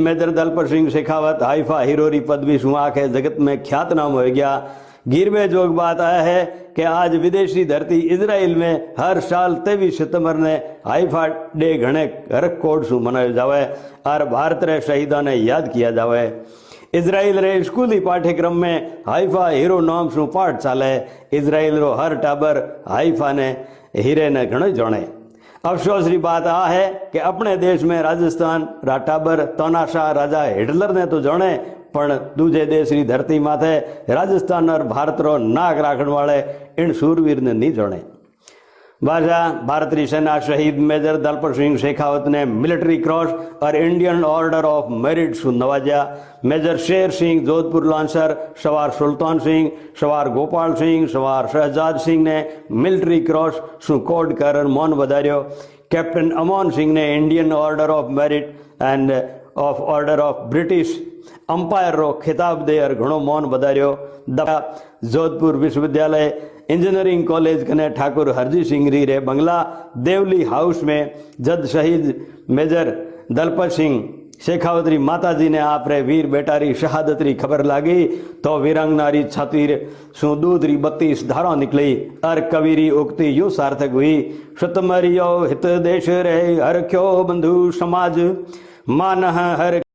Major Dalpat Singh Shekhawat Haifa हीरोरी पदवी शुआ के जगत में ख्यात नाम हो गया। गिर में जोग बात आया है कि आज विदेशी धरती इजराइल में हर साल 23 सितंबर ने हाइफा डे घणे हरक कोड शू मनायो जावे और भारत रे शहीदों ने याद किया जावे। इजराइल रे स्कूली पाठ्यक्रम में हाइफा हीरो नाम शू पाठ चाले। इजराइल रो हर टाबर हाइफा ने हीरे ने घणो जाने। अफसोस की बात आ है कि अपने देश में राजस्थान रा टाबर तानाशाह राजा हिटलर ने तो जाने, पण दूजे देश की धरती माथे राजस्थान और भारत रो नाक राखण वाले इन शूरवीर ने नहीं जाने। बाजा भारतीय सेना शहीद मेजर दलपत सिंह शेखावत ने मिलिट्री क्रॉस और इंडियन ऑर्डर ऑफ मेरिट शू नवाजा। मेजर शेर सिंह जोधपुर लांसर, सवार सुल्तान सिंह, सवार गोपाल सिंह, सवार शहजाद सिंह ने मिलिट्री क्रॉस शू कोड कर मौन बधार्यो। कैप्टन अमोन सिंह ने Indian order of merit and of order of British empire रो खिताब दे और घणो मौन बधार्यो। जोधपुर विश्वविद्यालय इंजीनियरिंग कॉलेज कने ठाकुर हरजी सिंह री रे बंगला देवली हाउस में जद शहीद मेजर दलपत सिंह शेखावत री माता जी ने आप रे वीर बेटा री शहादत री खबर लागी तो वीरांगना री छाती शू दूध री 32 धारा निकली और कवि री उक्ति यूं सार्थक हुई, सतमरियो हित देश रे हरख्यो बंधु समाज मान हर